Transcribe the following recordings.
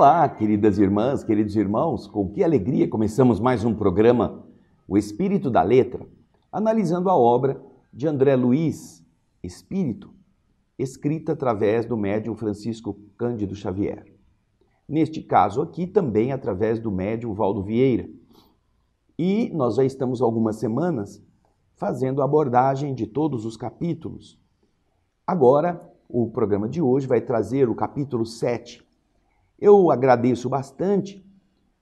Olá, queridas irmãs, queridos irmãos, com que alegria começamos mais um programa, O Espírito da Letra, analisando a obra de André Luiz, Espírito, escrita através do médium Francisco Cândido Xavier. Neste caso aqui, também através do médium Valdo Vieira. E nós já estamos há algumas semanas fazendo a abordagem de todos os capítulos. Agora, o programa de hoje vai trazer o capítulo 7. Eu agradeço bastante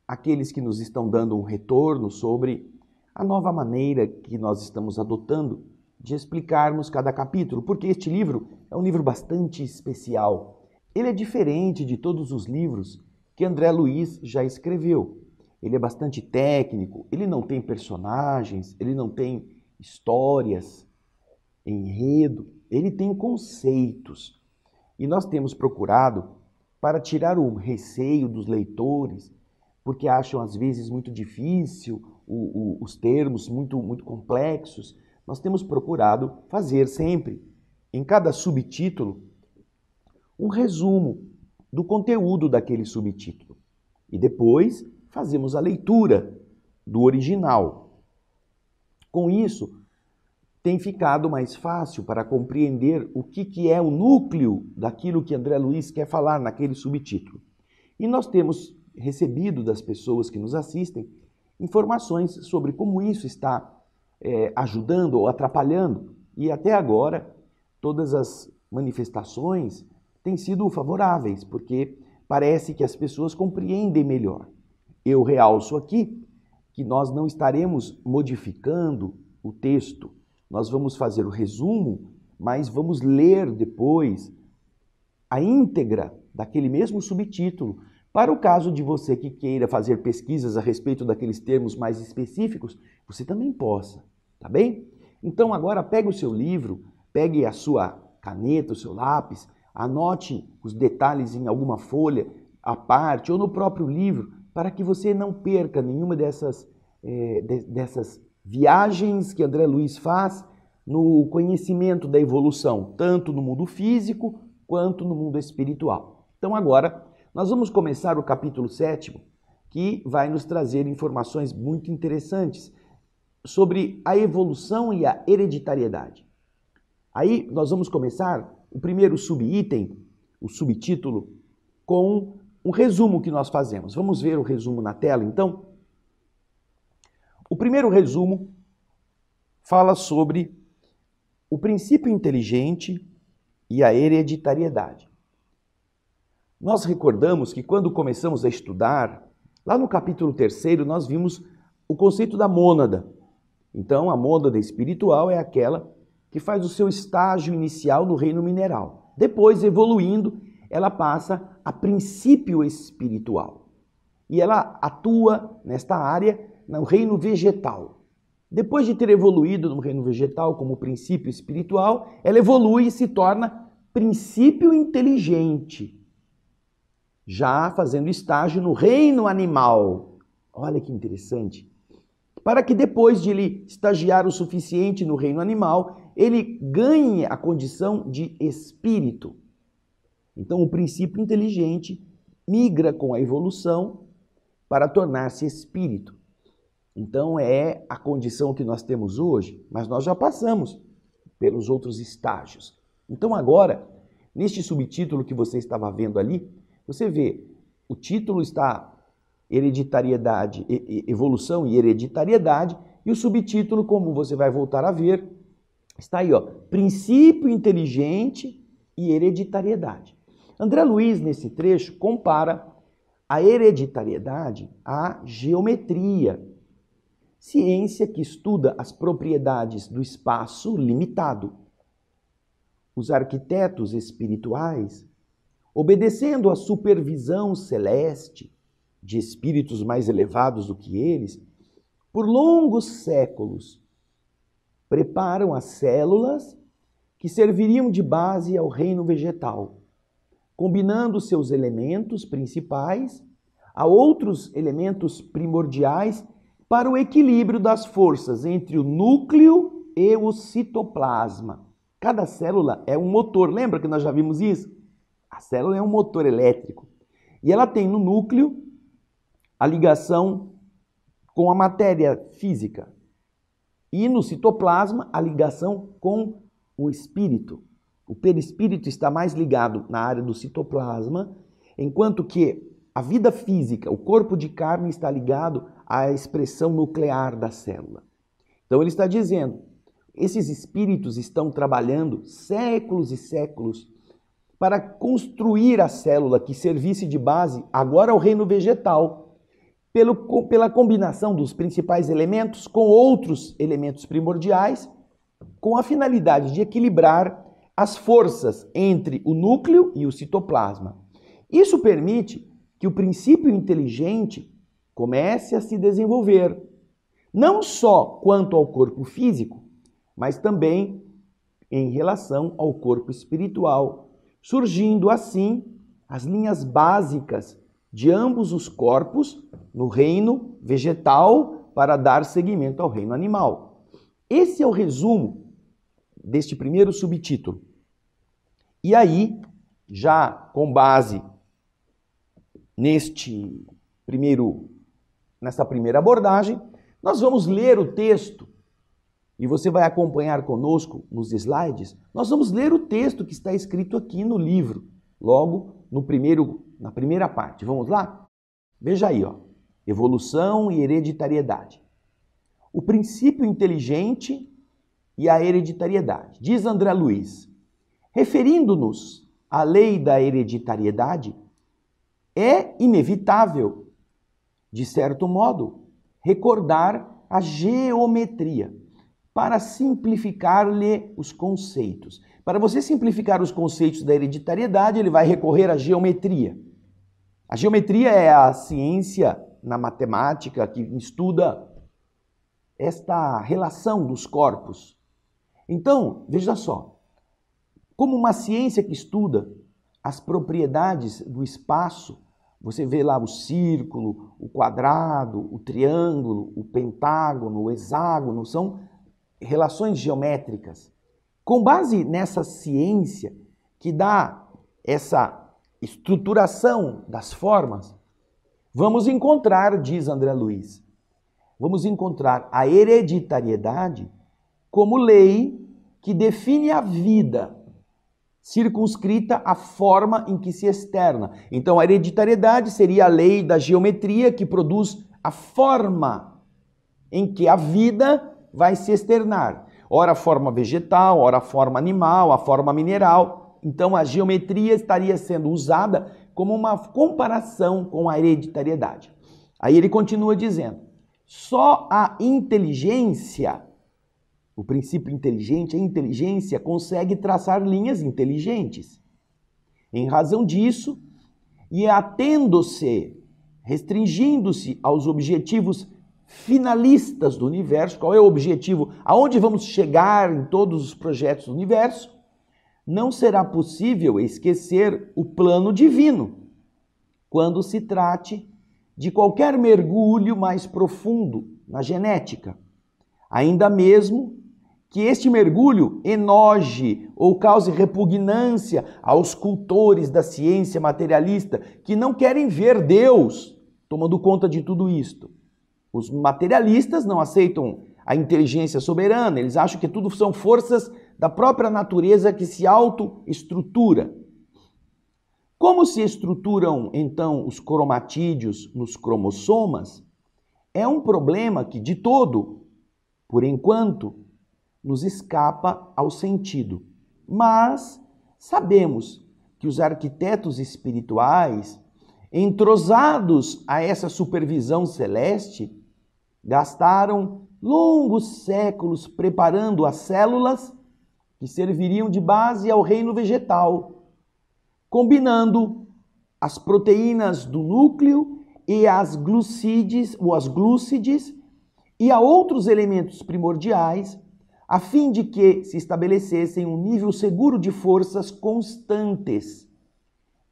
aqueles que nos estão dando um retorno sobre a nova maneira que nós estamos adotando de explicarmos cada capítulo, porque este livro é um livro bastante especial. Ele é diferente de todos os livros que André Luiz já escreveu. Ele é bastante técnico, ele não tem personagens, ele não tem histórias, enredo, ele tem conceitos. E nós temos procurado para tirar o receio dos leitores, porque acham às vezes muito difícil os termos, muito complexos. Nós temos procurado fazer sempre, em cada subtítulo, um resumo do conteúdo daquele subtítulo. E depois fazemos a leitura do original. Com isso, tem ficado mais fácil para compreender o que é o núcleo daquilo que André Luiz quer falar naquele subtítulo. E nós temos recebido das pessoas que nos assistem informações sobre como isso está ajudando ou atrapalhando. E até agora, todas as manifestações têm sido favoráveis, porque parece que as pessoas compreendem melhor. Eu realço aqui que nós não estaremos modificando o texto. Nós vamos fazer o resumo, mas vamos ler depois a íntegra daquele mesmo subtítulo. Para o caso de você que queira fazer pesquisas a respeito daqueles termos mais específicos, você também possa, tá bem? Então agora pegue o seu livro, pegue a sua caneta, o seu lápis, anote os detalhes em alguma folha à parte ou no próprio livro, para que você não perca nenhuma dessas viagens que André Luiz faz no conhecimento da evolução, tanto no mundo físico quanto no mundo espiritual. Então agora nós vamos começar o capítulo 7, que vai nos trazer informações muito interessantes sobre a evolução e a hereditariedade. Aí nós vamos começar o primeiro subitem, o subtítulo, com um resumo que nós fazemos. Vamos ver o resumo na tela, então? O primeiro resumo fala sobre o princípio inteligente e a hereditariedade. Nós recordamos que quando começamos a estudar, lá no capítulo 3, nós vimos o conceito da mônada. Então, a mônada espiritual é aquela que faz o seu estágio inicial no reino mineral. Depois, evoluindo, ela passa a princípio espiritual. E ela atua nesta área no reino vegetal. Depois de ter evoluído no reino vegetal como princípio espiritual, ela evolui e se torna princípio inteligente, já fazendo estágio no reino animal. Olha que interessante. Para que depois de ele estagiar o suficiente no reino animal, ele ganhe a condição de espírito. Então, o princípio inteligente migra com a evolução para tornar-se espírito. Então, é a condição que nós temos hoje, mas nós já passamos pelos outros estágios. Então, agora, neste subtítulo que você estava vendo ali, você vê, o título está hereditariedade, evolução e hereditariedade, e o subtítulo, como você vai voltar a ver, está aí, ó, princípio inteligente e hereditariedade. André Luiz, nesse trecho, compara a hereditariedade à geometria, ciência que estuda as propriedades do espaço limitado. Os arquitetos espirituais, obedecendo à supervisão celeste de espíritos mais elevados do que eles, por longos séculos, preparam as células que serviriam de base ao reino vegetal, combinando seus elementos principais a outros elementos primordiais para o equilíbrio das forças entre o núcleo e o citoplasma. Cada célula é um motor, lembra que nós já vimos isso? A célula é um motor elétrico. E ela tem no núcleo a ligação com a matéria física. E no citoplasma, a ligação com o espírito. O perispírito está mais ligado na área do citoplasma, enquanto que a vida física, o corpo de carne, está ligado à expressão nuclear da célula. Então ele está dizendo, esses espíritos estão trabalhando séculos e séculos para construir a célula que servisse de base agora ao reino vegetal, pela combinação dos principais elementos com outros elementos primordiais, com a finalidade de equilibrar as forças entre o núcleo e o citoplasma. Isso permite que o princípio inteligente comece a se desenvolver, não só quanto ao corpo físico, mas também em relação ao corpo espiritual, surgindo assim as linhas básicas de ambos os corpos no reino vegetal para dar seguimento ao reino animal. Esse é o resumo deste primeiro subtítulo. E aí, já com base nessa primeira abordagem, nós vamos ler o texto, e você vai acompanhar conosco nos slides, nós vamos ler o texto que está escrito aqui no livro, logo na primeira parte. Vamos lá? Veja aí, ó. Evolução e hereditariedade. O princípio inteligente e a hereditariedade. Diz André Luiz, referindo-nos à lei da hereditariedade, é inevitável, de certo modo, recordar a geometria para simplificar-lhe os conceitos. Para você simplificar os conceitos da hereditariedade, ele vai recorrer à geometria. A geometria é a ciência na matemática que estuda esta relação dos corpos. Então, veja só, como uma ciência que estuda as propriedades do espaço, você vê lá o círculo, o quadrado, o triângulo, o pentágono, o hexágono, são relações geométricas. Com base nessa ciência que dá essa estruturação das formas, vamos encontrar, diz André Luiz, vamos encontrar a hereditariedade como lei que define a vida, circunscrita à forma em que se externa. Então, a hereditariedade seria a lei da geometria que produz a forma em que a vida vai se externar. Ora a forma vegetal, ora a forma animal, a forma mineral. Então, a geometria estaria sendo usada como uma comparação com a hereditariedade. Aí ele continua dizendo, só a inteligência, o princípio inteligente, a inteligência consegue traçar linhas inteligentes. Em razão disso, e atendo-se, restringindo-se aos objetivos finalistas do universo, qual é o objetivo, aonde vamos chegar em todos os projetos do universo, não será possível esquecer o plano divino, quando se trate de qualquer mergulho mais profundo na genética. Ainda mesmo que este mergulho enoje ou cause repugnância aos cultores da ciência materialista que não querem ver Deus tomando conta de tudo isto. Os materialistas não aceitam a inteligência soberana, eles acham que tudo são forças da própria natureza que se autoestrutura. Como se estruturam, então, os cromatídeos nos cromossomas, é um problema que, de todo, por enquanto, nos escapa ao sentido. Mas sabemos que os arquitetos espirituais, entrosados a essa supervisão celeste, gastaram longos séculos preparando as células que serviriam de base ao reino vegetal, combinando as proteínas do núcleo e as glucídeos ou as glúcides e a outros elementos primordiais, a fim de que se estabelecessem um nível seguro de forças constantes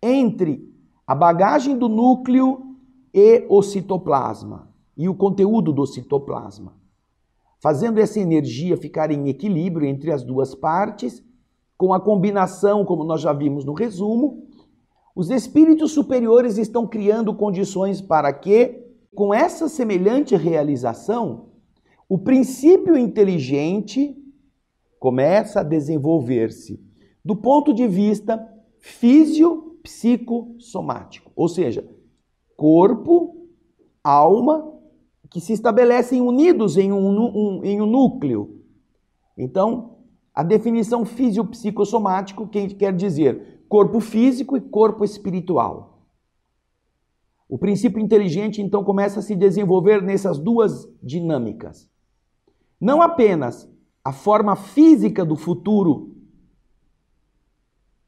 entre a bagagem do núcleo e o citoplasma, e o conteúdo do citoplasma, fazendo essa energia ficar em equilíbrio entre as duas partes, com a combinação, como nós já vimos no resumo, Os espíritos superiores estão criando condições para que, com essa semelhante realização, o princípio inteligente começa a desenvolver-se do ponto de vista físio-psicossomático, ou seja, corpo, alma, que se estabelecem unidos em um núcleo. Então, a definição físio-psicossomático quer dizer corpo físico e corpo espiritual. O princípio inteligente, então, começa a se desenvolver nessas duas dinâmicas. Não apenas a forma física do futuro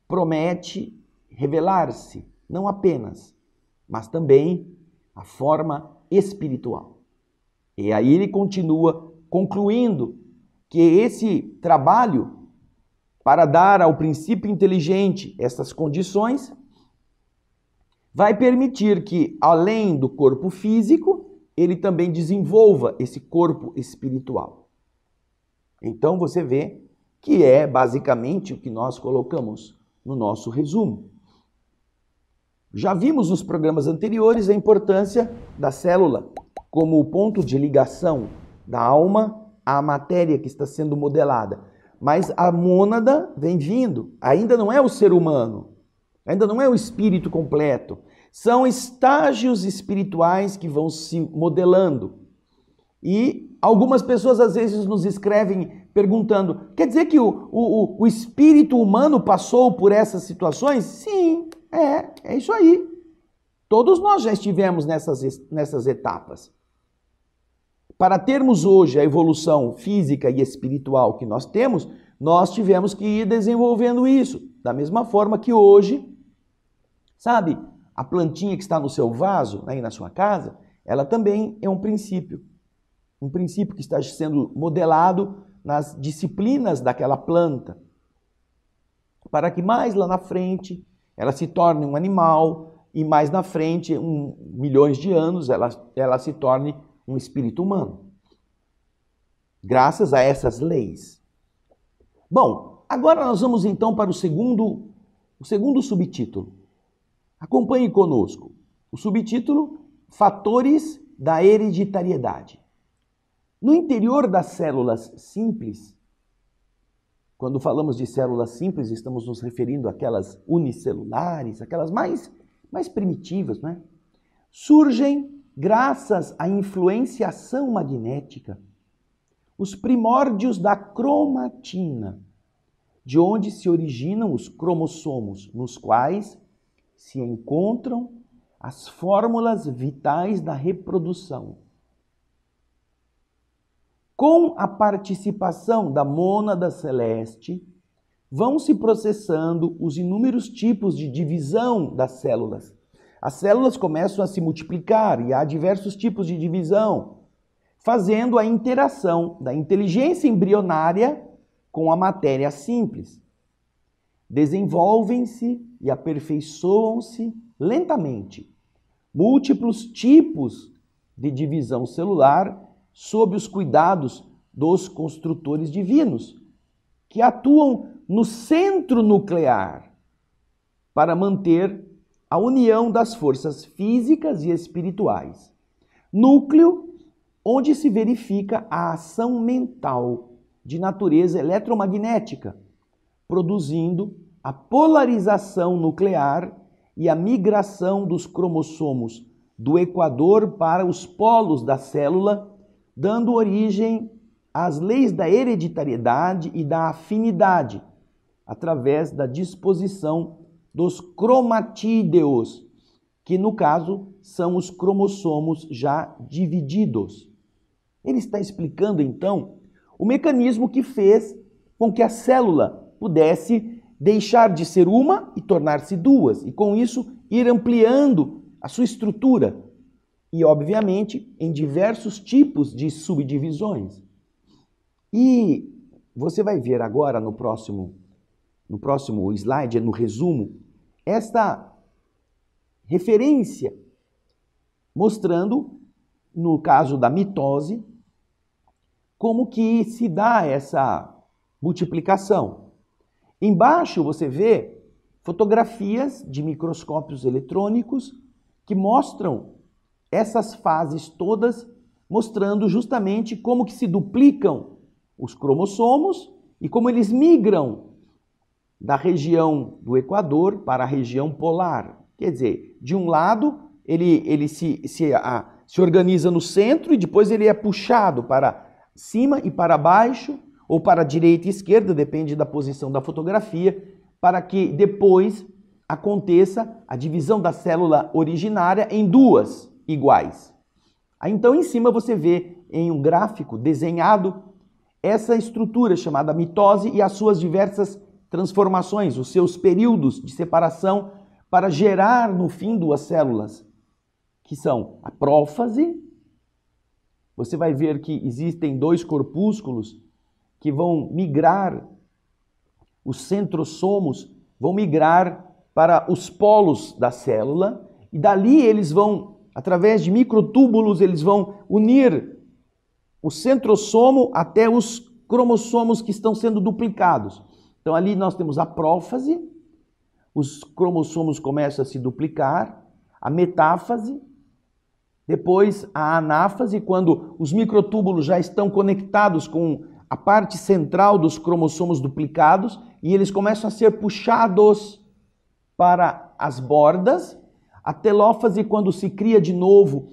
promete revelar-se, não apenas, mas também a forma espiritual. E aí ele continua concluindo que esse trabalho para dar ao princípio inteligente essas condições vai permitir que, além do corpo físico, ele também desenvolva esse corpo espiritual. Então você vê que é basicamente o que nós colocamos no nosso resumo. Já vimos nos programas anteriores a importância da célula como o ponto de ligação da alma à matéria que está sendo modelada. Mas a mônada vem vindo, ainda não é o ser humano, ainda não é o espírito completo. São estágios espirituais que vão se modelando. E algumas pessoas às vezes nos escrevem perguntando, quer dizer que o espírito humano passou por essas situações? Sim, é isso aí. Todos nós já estivemos nessas etapas. Para termos hoje a evolução física e espiritual que nós temos, nós tivemos que ir desenvolvendo isso. Da mesma forma que hoje, sabe, a plantinha que está no seu vaso, aí na sua casa, ela também é um princípio que está sendo modelado nas disciplinas daquela planta, para que mais lá na frente ela se torne um animal e mais na frente, milhões de anos, ela se torne um espírito humano. Graças a essas leis. Bom, agora nós vamos então para o segundo subtítulo. Acompanhe conosco. O subtítulo, Fatores da Hereditariedade. No interior das células simples, quando falamos de células simples, estamos nos referindo àquelas unicelulares, aquelas mais primitivas, né? Surgem, graças à influenciação magnética, os primórdios da cromatina, de onde se originam os cromossomos, nos quais se encontram as fórmulas vitais da reprodução. Com a participação da mônada celeste, vão se processando os inúmeros tipos de divisão das células. As células começam a se multiplicar e há diversos tipos de divisão, fazendo a interação da inteligência embrionária com a matéria simples. Desenvolvem-se e aperfeiçoam-se lentamente múltiplos tipos de divisão celular sob os cuidados dos construtores divinos, que atuam no centro nuclear para manter a união das forças físicas e espirituais. Núcleo onde se verifica a ação mental de natureza eletromagnética, produzindo a polarização nuclear e a migração dos cromossomos do equador para os polos da célula, dando origem às leis da hereditariedade e da afinidade, através da disposição dos cromatídeos, que no caso são os cromossomos já divididos. Ele está explicando então o mecanismo que fez com que a célula pudesse deixar de ser uma e tornar-se duas, e com isso ir ampliando a sua estrutura, e obviamente em diversos tipos de subdivisões. E você vai ver agora no próximo slide, no resumo, esta referência mostrando, no caso da mitose, como que se dá essa multiplicação. Embaixo você vê fotografias de microscópios eletrônicos que mostram essas fases todas, mostrando justamente como que se duplicam os cromossomos e como eles migram da região do Equador para a região polar. Quer dizer, de um lado, ele se organiza no centro e depois ele é puxado para cima e para baixo, ou para a direita e esquerda, depende da posição da fotografia, para que depois aconteça a divisão da célula originária em duas iguais. Aí então em cima você vê em um gráfico desenhado essa estrutura chamada mitose e as suas diversas transformações, os seus períodos de separação para gerar no fim duas células, que são a prófase. Você vai ver que existem dois corpúsculos que vão migrar, os centrossomos vão migrar para os polos da célula e dali eles vão, através de microtúbulos, eles vão unir o centrossomo até os cromossomos que estão sendo duplicados. Então ali nós temos a prófase, os cromossomos começam a se duplicar, a metáfase, depois a anáfase, quando os microtúbulos já estão conectados com a parte central dos cromossomos duplicados e eles começam a ser puxados para as bordas. A telófase, quando se cria de novo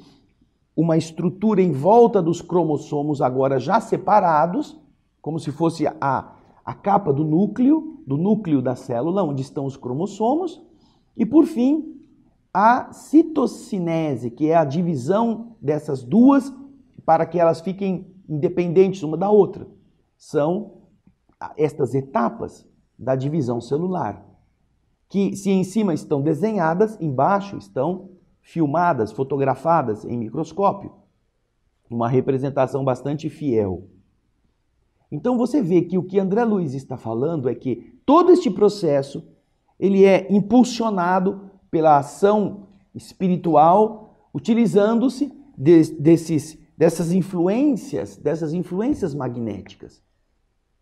uma estrutura em volta dos cromossomos agora já separados, como se fosse a capa do núcleo da célula, onde estão os cromossomos. E por fim, a citocinese, que é a divisão dessas duas para que elas fiquem independentes uma da outra. São estas etapas da divisão celular, que se em cima estão desenhadas, embaixo estão filmadas, fotografadas em microscópio. Uma representação bastante fiel. Então você vê que o que André Luiz está falando é que todo este processo ele é impulsionado pela ação espiritual, utilizando-se dessas influências magnéticas.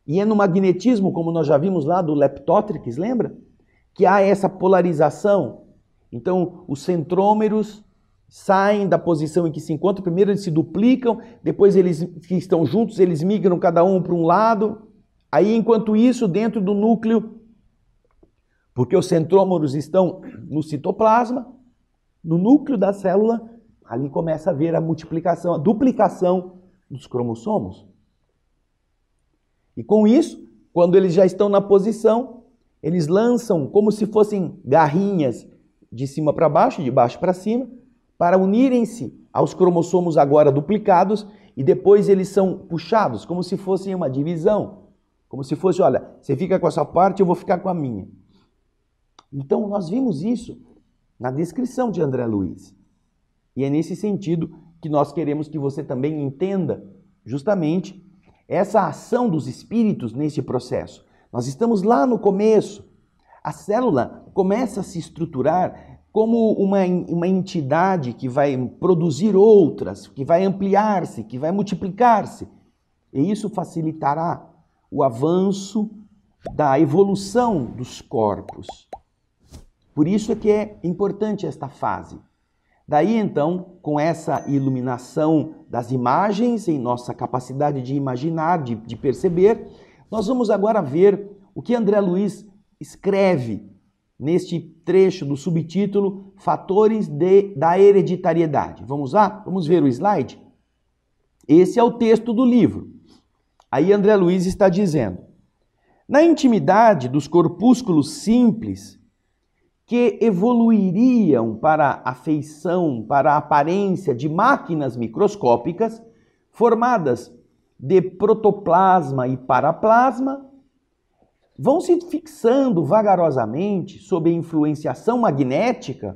E é no magnetismo, como nós já vimos lá do Leptótrix, lembra? Que há essa polarização. Então, os centrômeros saem da posição em que se encontram, primeiro eles se duplicam, depois eles que estão juntos, eles migram cada um para um lado. Aí, enquanto isso, dentro do núcleo, porque os centrômeros estão no citoplasma, no núcleo da célula, ali começa a haver a multiplicação, a duplicação dos cromossomos. E com isso, quando eles já estão na posição, eles lançam como se fossem garrinhas de cima para baixo, de baixo para cima, para unirem-se aos cromossomos agora duplicados e depois eles são puxados, como se fosse uma divisão. Como se fosse, olha, você fica com a sua parte, eu vou ficar com a minha. Então nós vimos isso na descrição de André Luiz. E é nesse sentido que nós queremos que você também entenda justamente essa ação dos espíritos nesse processo. Nós estamos lá no começo. A célula começa a se estruturar como uma entidade que vai produzir outras, que vai ampliar-se, que vai multiplicar-se. E isso facilitará o avanço da evolução dos corpos. Por isso é que é importante esta fase. Daí então, com essa iluminação das imagens, em nossa capacidade de imaginar, de perceber, nós vamos agora ver o que André Luiz escreve neste trecho do subtítulo Fatores da Hereditariedade. Vamos lá? Vamos ver o slide? Esse é o texto do livro. Aí André Luiz está dizendo: na intimidade dos corpúsculos simples que evoluiriam para a feição, para a aparência de máquinas microscópicas formadas de protoplasma e paraplasma, vão se fixando vagarosamente, sob a influenciação magnética,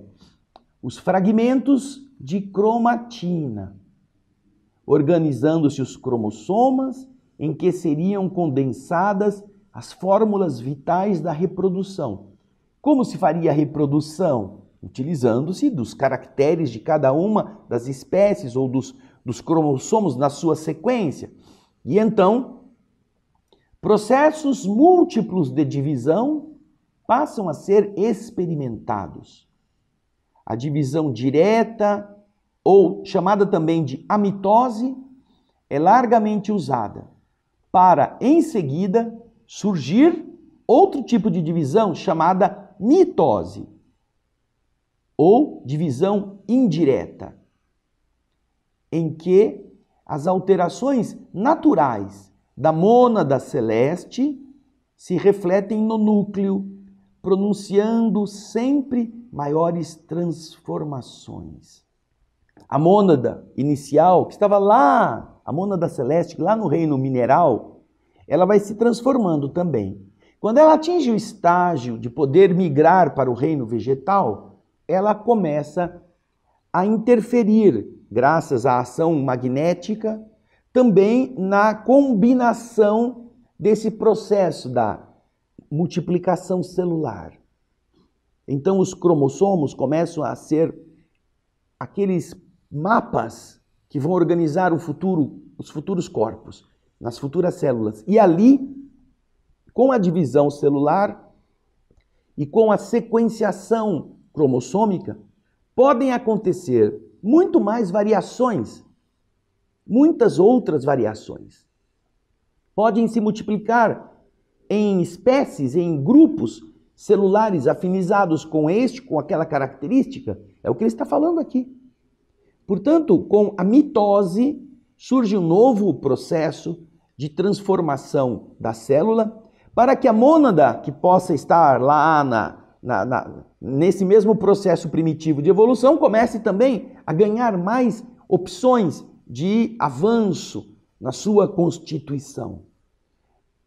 os fragmentos de cromatina, organizando-se os cromossomas em que seriam condensadas as fórmulas vitais da reprodução. Como se faria a reprodução? Utilizando-se dos caracteres de cada uma das espécies ou dos cromossomos na sua sequência. E então, processos múltiplos de divisão passam a ser experimentados. A divisão direta, ou chamada também de amitose, é largamente usada para, em seguida, surgir outro tipo de divisão chamada mitose, ou divisão indireta, em que as alterações naturais da mônada celeste se refletem no núcleo, pronunciando sempre maiores transformações. A mônada inicial, que estava lá, a mônada celeste, lá no reino mineral, ela vai se transformando também. Quando ela atinge o estágio de poder migrar para o reino vegetal, ela começa a interferir, graças à ação magnética, também na combinação desse processo da multiplicação celular. Então os cromossomos começam a ser aqueles mapas que vão organizar os futuros corpos, nas futuras células. E ali, com a divisão celular e com a sequenciação cromossômica, podem acontecer muito mais variações, muitas outras variações. Podem se multiplicar em espécies, em grupos celulares afinizados com aquela característica. É o que ele está falando aqui. Portanto, com a mitose, surge um novo processo de transformação da célula para que a mônada, que possa estar lá nesse mesmo processo primitivo de evolução, comece também a ganhar mais opções de avanço na sua constituição.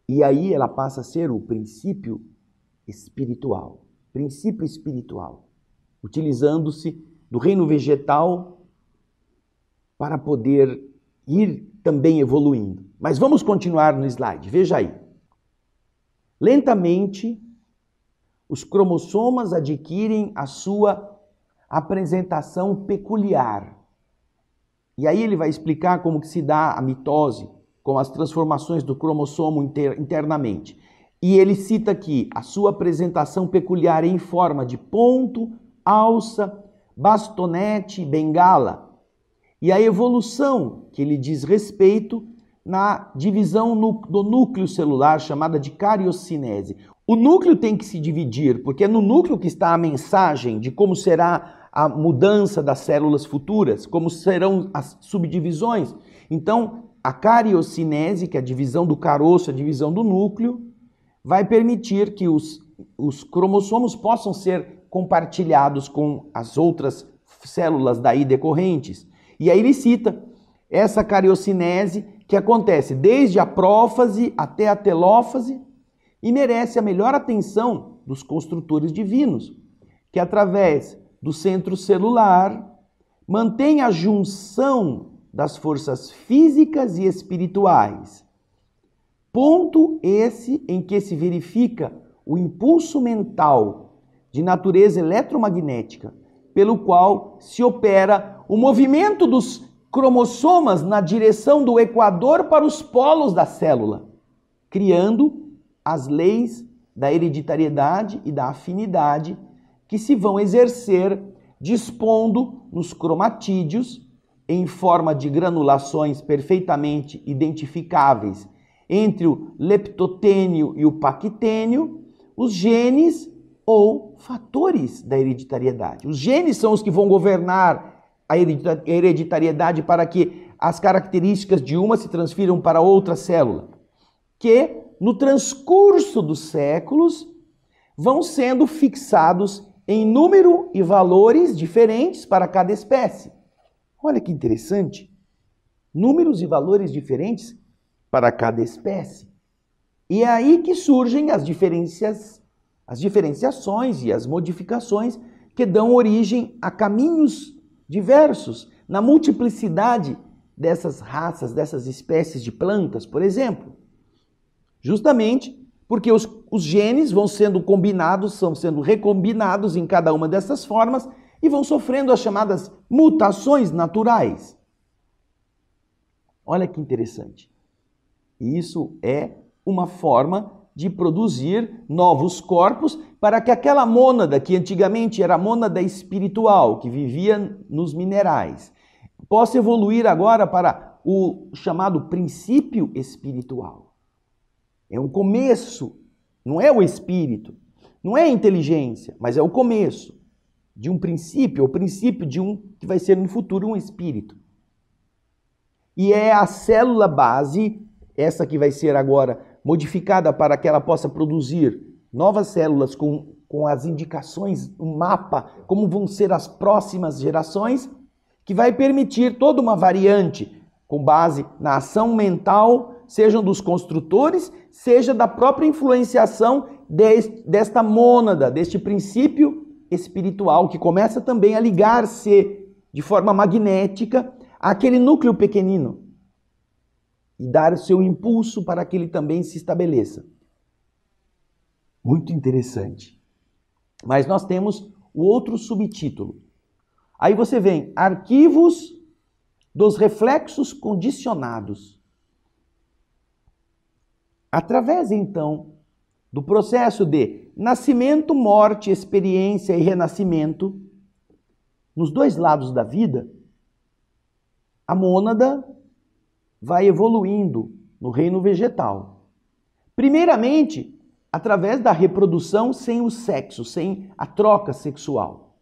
E aí ela passa a ser o princípio espiritual, utilizando-se do reino vegetal para poder ir também evoluindo. Mas vamos continuar no slide, veja aí. Lentamente, os cromossomas adquirem a sua apresentação peculiar. E aí ele vai explicar como que se dá a mitose, com as transformações do cromossomo internamente. E ele cita aqui a sua apresentação peculiar em forma de ponto, alça, bastonete, bengala. E a evolução que ele diz respeito na divisão do núcleo celular, chamada de cariocinese. O núcleo tem que se dividir, porque é no núcleo que está a mensagem de como será a mudança das células futuras, como serão as subdivisões. Então, a cariocinese, que é a divisão do caroço, a divisão do núcleo, vai permitir que os cromossomos possam ser compartilhados com as outras células daí decorrentes. E aí ele cita essa cariocinese que acontece desde a prófase até a telófase e merece a melhor atenção dos construtores divinos, que através do centro celular mantém a junção das forças físicas e espirituais. Ponto esse em que se verifica o impulso mental de natureza eletromagnética, pelo qual se opera o movimento dos cromossomas na direção do equador para os polos da célula, criando as leis da hereditariedade e da afinidade que se vão exercer dispondo nos cromatídeos, em forma de granulações perfeitamente identificáveis entre o leptotênio e o paquitênio, os genes ou fatores da hereditariedade. Os genes são os que vão governar a hereditariedade para que as características de uma se transfiram para outra célula, que no transcurso dos séculos vão sendo fixados em número e valores diferentes para cada espécie. Olha que interessante. Números e valores diferentes para cada espécie. E é aí que surgem as diferenciações e as modificações que dão origem a caminhos diversos na multiplicidade dessas raças, dessas espécies de plantas, por exemplo. Justamente porque os genes vão sendo combinados, são sendo recombinados em cada uma dessas formas e vão sofrendo as chamadas mutações naturais. Olha que interessante. Isso é uma forma de produzir novos corpos para que aquela mônada, que antigamente era a mônada espiritual, que vivia nos minerais, possa evoluir agora para o chamado princípio espiritual. É um começo, não é o espírito, não é a inteligência, mas é o começo de um princípio, o princípio de um que vai ser no futuro um espírito. E é a célula base, essa que vai ser agora modificada para que ela possa produzir novas células com as indicações, um mapa, como vão ser as próximas gerações, que vai permitir toda uma variante com base na ação mental, sejam dos construtores, seja da própria influenciação desta mônada, deste princípio espiritual, que começa também a ligar-se de forma magnética àquele núcleo pequenino e dar o seu impulso para que ele também se estabeleça. Muito interessante. Mas nós temos o outro subtítulo. Aí você vem, arquivos dos reflexos condicionados. Através, então, do processo de nascimento, morte, experiência e renascimento, nos dois lados da vida, a mônada vai evoluindo no reino vegetal. Primeiramente, através da reprodução sem o sexo, sem a troca sexual.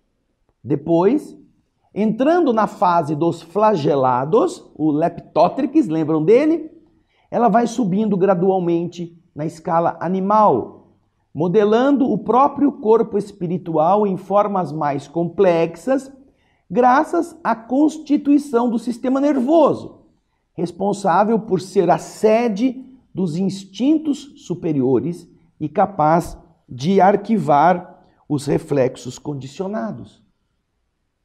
Depois, entrando na fase dos flagelados, o Leptotrix, lembram dele? Ela vai subindo gradualmente na escala animal, modelando o próprio corpo espiritual em formas mais complexas, graças à constituição do sistema nervoso, responsável por ser a sede dos instintos superiores e capaz de arquivar os reflexos condicionados.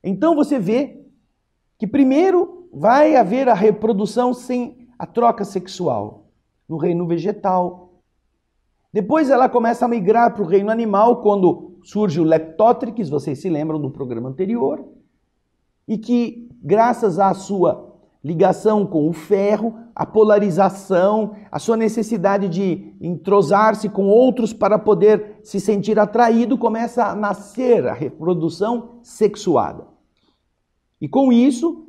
Então você vê que primeiro vai haver a reprodução sem a troca sexual no reino vegetal. Depois ela começa a migrar para o reino animal quando surge o Leptotrix, vocês se lembram do programa anterior, e que graças à sua ligação com o ferro, a polarização, a sua necessidade de entrosar-se com outros para poder se sentir atraído, começa a nascer a reprodução sexuada. E com isso,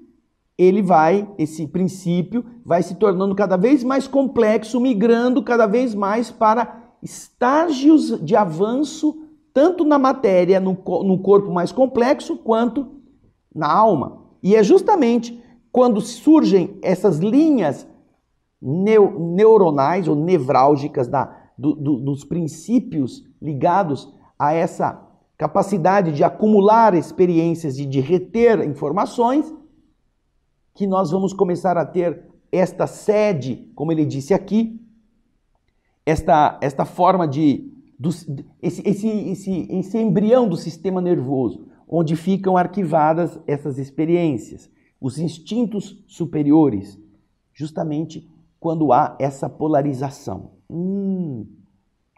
esse princípio vai se tornando cada vez mais complexo, migrando cada vez mais para estágios de avanço, tanto na matéria, no corpo mais complexo, quanto na alma. E é justamente quando surgem essas linhas neuronais ou nevrálgicas dos princípios ligados a essa capacidade de acumular experiências e de reter informações, que nós vamos começar a ter esta sede, como ele disse aqui, esta forma esse embrião do sistema nervoso, onde ficam arquivadas essas experiências, os instintos superiores, justamente quando há essa polarização.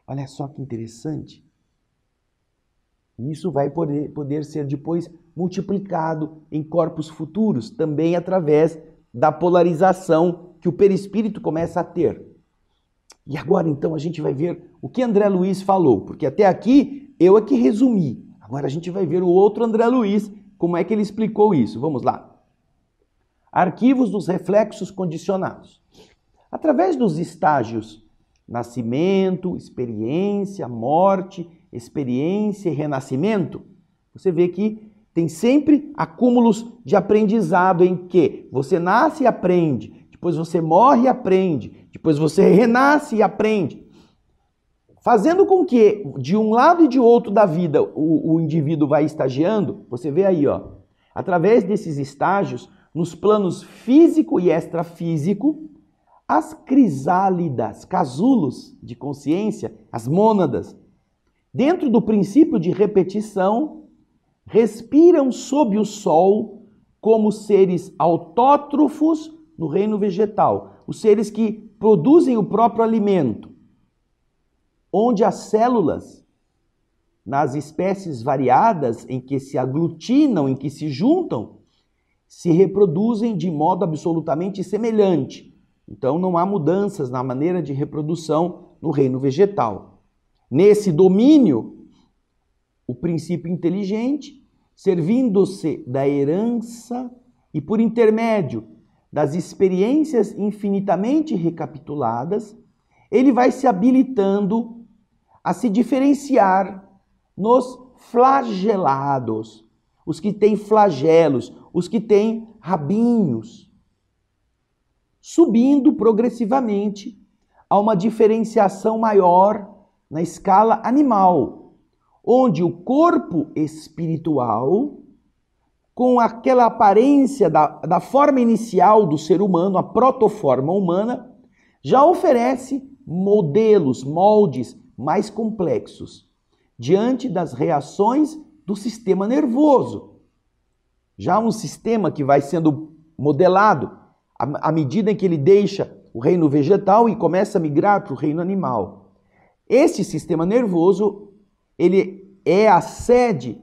Olha só que interessante. Isso vai poder ser depois multiplicado em corpos futuros, também através da polarização que o perispírito começa a ter. E agora, então, a gente vai ver o que André Luiz falou, porque até aqui eu aqui resumi. Agora a gente vai ver o outro André Luiz, como é que ele explicou isso. Vamos lá. Arquivos dos reflexos condicionados. Através dos estágios nascimento, experiência, morte, experiência e renascimento, você vê que tem sempre acúmulos de aprendizado em que você nasce e aprende, depois você morre e aprende, depois você renasce e aprende, fazendo com que de um lado e de outro da vida o indivíduo vai estagiando. Você vê aí, através desses estágios, nos planos físico e extrafísico, as crisálidas, casulos de consciência, as mônadas, dentro do princípio de repetição, respiram sob o sol como seres autótrofos no reino vegetal, os seres que produzem o próprio alimento, onde as células, nas espécies variadas em que se aglutinam, em que se juntam, se reproduzem de modo absolutamente semelhante. Então não há mudanças na maneira de reprodução no reino vegetal. Nesse domínio, o princípio inteligente, servindo-se da herança e por intermédio das experiências infinitamente recapituladas, ele vai se habilitando a se diferenciar nos flagelados, os que têm flagelos, os que têm rabinhos, subindo progressivamente a uma diferenciação maior na escala animal, onde o corpo espiritual, com aquela aparência da forma inicial do ser humano, a protoforma humana, já oferece modelos, moldes mais complexos, diante das reações do sistema nervoso. Já um sistema que vai sendo modelado à medida em que ele deixa o reino vegetal e começa a migrar para o reino animal. Esse sistema nervoso, ele é a sede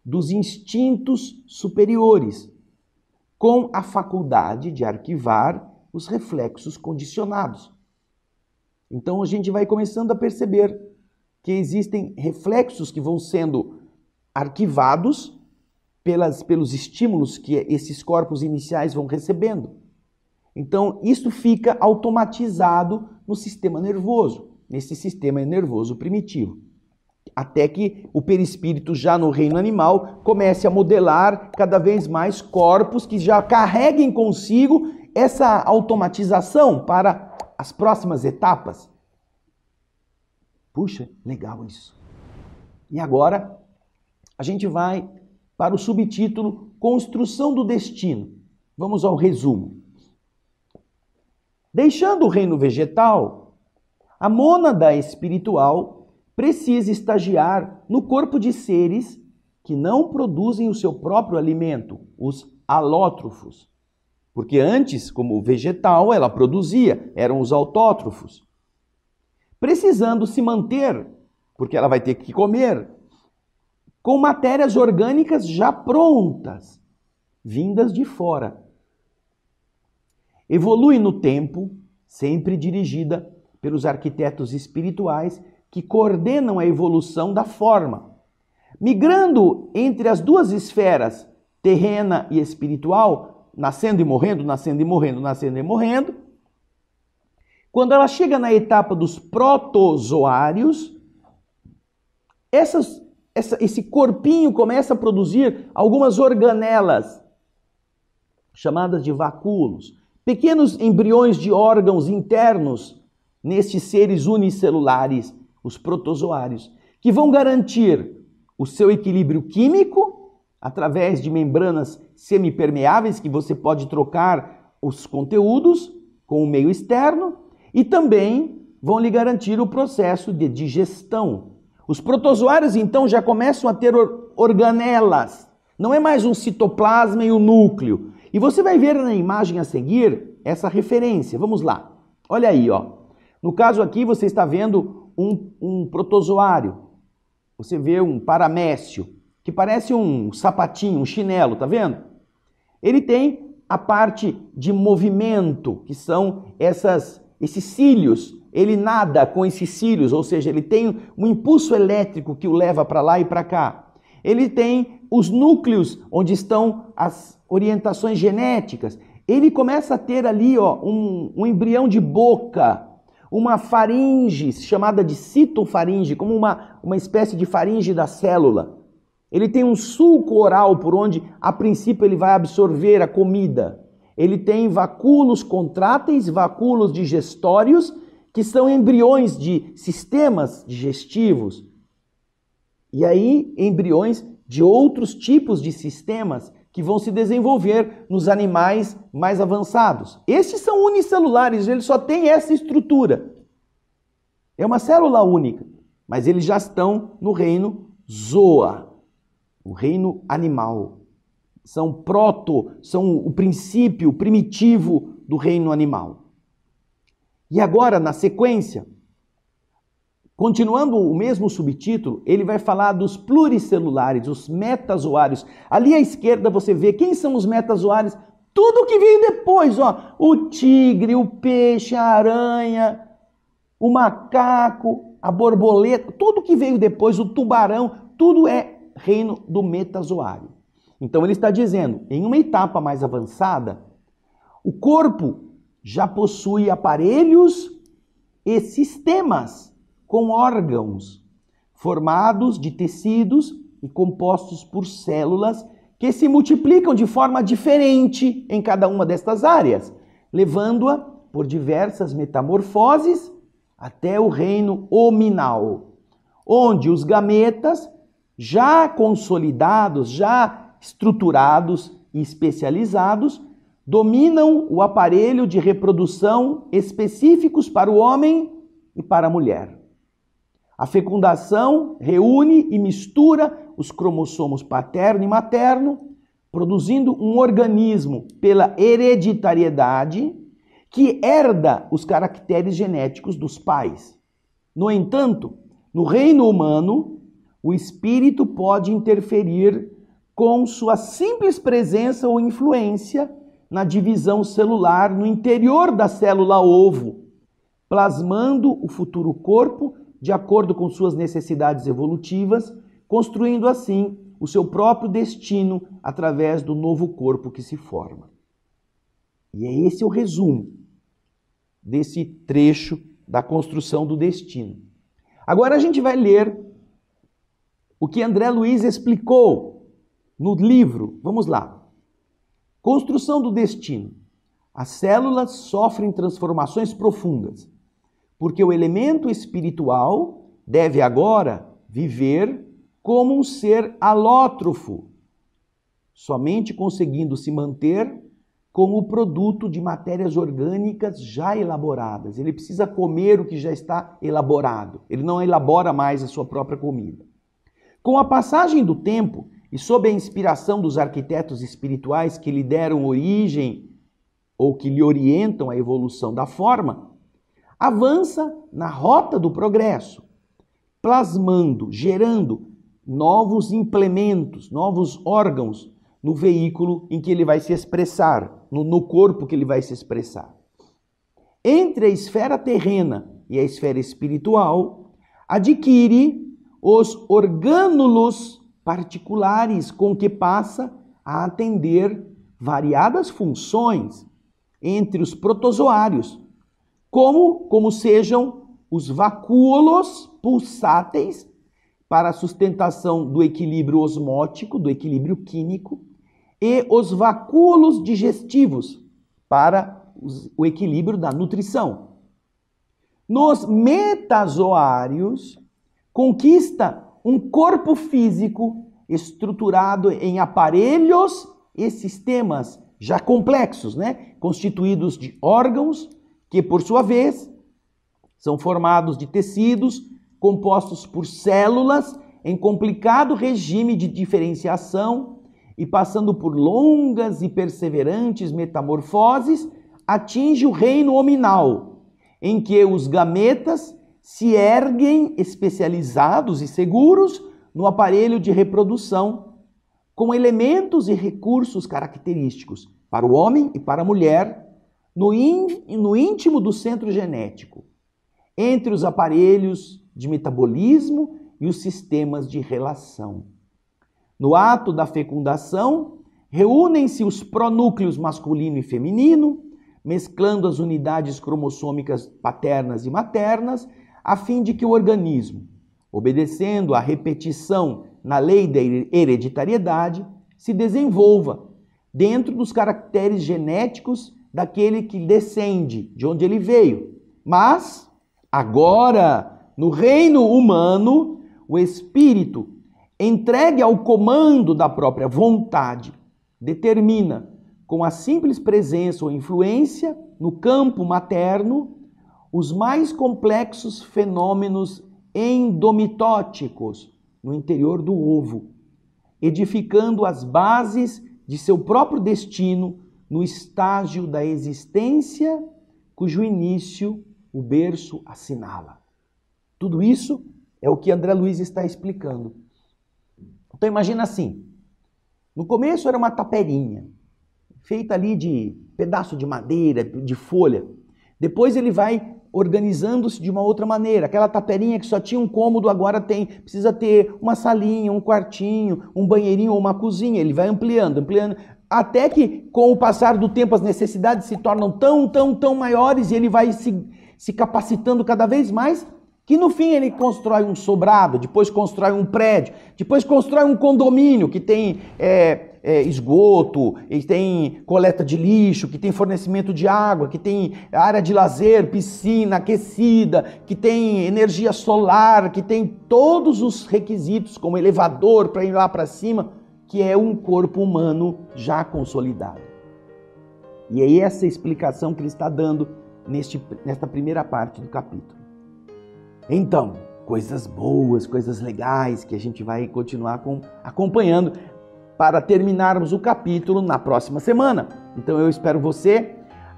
dos instintos superiores, com a faculdade de arquivar os reflexos condicionados. Então a gente vai começando a perceber que existem reflexos que vão sendo arquivados pelos estímulos que esses corpos iniciais vão recebendo. Então isso fica automatizado no sistema nervoso, nesse sistema nervoso primitivo. Até que o perispírito, já no reino animal, comece a modelar cada vez mais corpos que já carreguem consigo essa automatização para as próximas etapas. Puxa, legal isso. E agora a gente vai para o subtítulo Construção do Destino. Vamos ao resumo. Deixando o reino vegetal, a mônada espiritual precisa estagiar no corpo de seres que não produzem o seu próprio alimento, os alótrofos. Porque antes, como vegetal, ela produzia, eram os autótrofos. Precisando se manter, porque ela vai ter que comer, com matérias orgânicas já prontas, vindas de fora. Evolui no tempo, sempre dirigida pelos arquitetos espirituais que coordenam a evolução da forma. Migrando entre as duas esferas, terrena e espiritual, nascendo e morrendo, nascendo e morrendo, nascendo e morrendo. Quando ela chega na etapa dos protozoários, esse corpinho começa a produzir algumas organelas, chamadas de vacúolos, pequenos embriões de órgãos internos nestes seres unicelulares, os protozoários, que vão garantir o seu equilíbrio químico através de membranas semipermeáveis que você pode trocar os conteúdos com o meio externo e também vão lhe garantir o processo de digestão. Os protozoários então já começam a ter organelas, não é mais um citoplasma e um núcleo. E você vai ver na imagem a seguir essa referência. Vamos lá. Olha aí, ó. No caso aqui você está vendo um protozoário. Você vê um paramécio, que parece um sapatinho, um chinelo, tá vendo? Ele tem a parte de movimento, que são esses cílios. Ele nada com esses cílios, ou seja, ele tem um impulso elétrico que o leva para lá e para cá. Ele tem os núcleos onde estão as orientações genéticas. Ele começa a ter ali, ó, um embrião de boca, uma faringe chamada de citofaringe, como uma espécie de faringe da célula. Ele tem um sulco oral por onde, a princípio, ele vai absorver a comida. Ele tem vacúolos contráteis, vacúolos digestórios, que são embriões de sistemas digestivos. E aí, embriões de outros tipos de sistemas que vão se desenvolver nos animais mais avançados. Esses são unicelulares, eles só têm essa estrutura. É uma célula única, mas eles já estão no reino zoa, o reino animal. São o princípio primitivo do reino animal. E agora, na sequência, continuando o mesmo subtítulo, ele vai falar dos pluricelulares, os metazoários. Ali à esquerda você vê quem são os metazoários, tudo que veio depois, ó, o tigre, o peixe, a aranha, o macaco, a borboleta, tudo que veio depois, o tubarão, tudo é reino do metazoário. Então ele está dizendo, em uma etapa mais avançada, o corpo já possui aparelhos e sistemas com órgãos formados de tecidos e compostos por células que se multiplicam de forma diferente em cada uma destas áreas, levando-a por diversas metamorfoses até o reino hominal, onde os gametas, já consolidados, já estruturados e especializados, dominam o aparelho de reprodução específicos para o homem e para a mulher. A fecundação reúne e mistura os cromossomos paterno e materno, produzindo um organismo pela hereditariedade que herda os caracteres genéticos dos pais. No entanto, no reino humano, o espírito pode interferir com sua simples presença ou influência na divisão celular no interior da célula ovo, plasmando o futuro corpo de acordo com suas necessidades evolutivas, construindo assim o seu próprio destino através do novo corpo que se forma. E é esse o resumo desse trecho da construção do destino. Agora a gente vai ler o que André Luiz explicou no livro. Vamos lá. Construção do destino. As células sofrem transformações profundas, porque o elemento espiritual deve agora viver como um ser alótrofo, somente conseguindo se manter como o produto de matérias orgânicas já elaboradas. Ele precisa comer o que já está elaborado. Ele não elabora mais a sua própria comida. Com a passagem do tempo e sob a inspiração dos arquitetos espirituais que lhe deram origem ou que lhe orientam a evolução da forma, avança na rota do progresso, plasmando, gerando novos implementos, novos órgãos no veículo em que ele vai se expressar, no corpo que ele vai se expressar. Entre a esfera terrena e a esfera espiritual, adquire os orgânulos particulares com que passa a atender variadas funções entre os protozoários, como sejam os vacúolos pulsáteis para a sustentação do equilíbrio osmótico, do equilíbrio químico, e os vacúolos digestivos para o equilíbrio da nutrição. Nos metazoários, conquista um corpo físico estruturado em aparelhos e sistemas já complexos, constituídos de órgãos que, por sua vez, são formados de tecidos compostos por células em complicado regime de diferenciação e passando por longas e perseverantes metamorfoses, atinge o reino hominal, em que os gametas se erguem especializados e seguros no aparelho de reprodução, com elementos e recursos característicos para o homem e para a mulher, no íntimo do centro genético, entre os aparelhos de metabolismo e os sistemas de relação. No ato da fecundação, reúnem-se os pronúcleos masculino e feminino, mesclando as unidades cromossômicas paternas e maternas, a fim de que o organismo, obedecendo à repetição na lei da hereditariedade, se desenvolva dentro dos caracteres genéticos daquele que descende, de onde ele veio. Mas, agora, no reino humano, o espírito, entregue ao comando da própria vontade, determina, com a simples presença ou influência no campo materno, os mais complexos fenômenos endomitóticos no interior do ovo, edificando as bases de seu próprio destino no estágio da existência cujo início o berço assinala. Tudo isso é o que André Luiz está explicando. Então imagina assim, no começo era uma taperinha, feita ali de pedaço de madeira, de folha. Depois ele vai organizando-se de uma outra maneira. Aquela taperinha que só tinha um cômodo, agora precisa ter uma salinha, um quartinho, um banheirinho ou uma cozinha. Ele vai ampliando, até que com o passar do tempo as necessidades se tornam tão maiores e ele vai se capacitando cada vez mais, que no fim ele constrói um sobrado, depois constrói um prédio, depois constrói um condomínio que tem esgoto, que tem coleta de lixo, que tem fornecimento de água, que tem área de lazer, piscina aquecida, que tem energia solar, que tem todos os requisitos, como elevador para ir lá para cima, que é um corpo humano já consolidado. E é essa explicação que ele está dando nesta primeira parte do capítulo. Então, coisas boas, coisas legais que a gente vai continuar acompanhando para terminarmos o capítulo na próxima semana. Então eu espero você,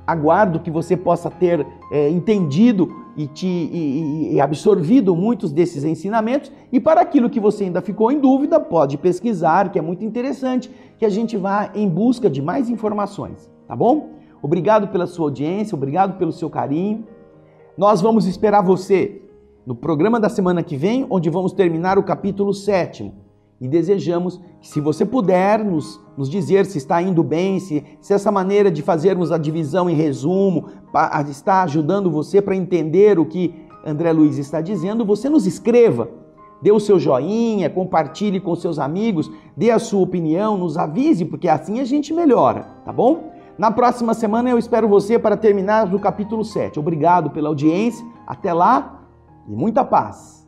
aguardo que você possa ter entendido e absorvido muitos desses ensinamentos, e para aquilo que você ainda ficou em dúvida, pode pesquisar, que é muito interessante, que a gente vá em busca de mais informações, tá bom? Obrigado pela sua audiência, obrigado pelo seu carinho. Nós vamos esperar você no programa da semana que vem, onde vamos terminar o capítulo 7º. E desejamos que, se você puder nos dizer se está indo bem, se essa maneira de fazermos a divisão em resumo está ajudando você para entender o que André Luiz está dizendo, você nos escreva, dê o seu joinha, compartilhe com seus amigos, dê a sua opinião, nos avise, porque assim a gente melhora, tá bom? Na próxima semana eu espero você para terminar o capítulo 7. Obrigado pela audiência, até lá e muita paz!